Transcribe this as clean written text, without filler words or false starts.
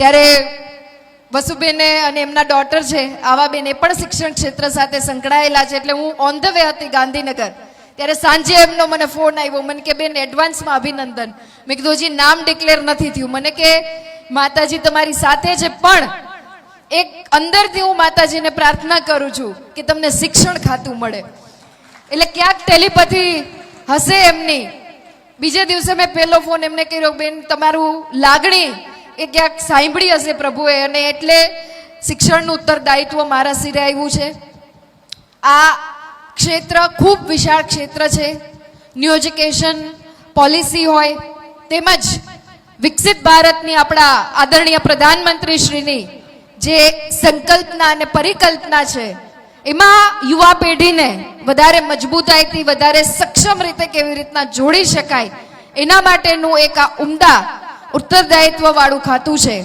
ત્યારે વસુબેને અને એમના ડોટર છે આવાબેન એ પણ શિક્ષણ ક્ષેત્ર સાથે સંકળાયેલા છે. એટલે હું ઓન ધ વે હતી ગાંધીનગર, ત્યારે સાંજે એમનો મને ફોન આવ્યો. મને કે બેન એડવાન્સમાં અભિનંદન. મેં કીધું હજી નામ ડિક્લેર નથી થયું. મને કે માતાજી તમારી સાથે છે, પણ એક અંદરથી હું માતાજીને પ્રાર્થના કરું છું કે તમને શિક્ષણ ખાતું મળે. એટલે ક્યાંક ટેલિપથી હશે એમની. બીજે દિવસે મેં પહેલો ફોન એમને કર્યો, બેન તમારું લાગણી એ ક્યાંક સાંભળી હશે પ્રભુએ, અને એટલે શિક્ષણનું ઉત્તરદાયિત્વ મારા સિરે આવ્યું છે. આ ક્ષેત્ર ખૂબ વિશાળ ક્ષેત્ર છે. ન્યૂ એજ્યુકેશન પોલિસી હોય, તેમજ વિકસિત ભારતની આપણા આદરણીય પ્રધાનમંત્રી શ્રીની જે સંકલ્પના અને પરિકલ્પના છે, એમાં યુવા પેઢીને વધારે મજબૂતાઈથી, વધારે સક્ષમ રીતે કેવી રીતના જોડી શકાય, એના માટેનું એક આ ઉમદા ઉત્તરદાયિત્વ વાળું ખાતું છે.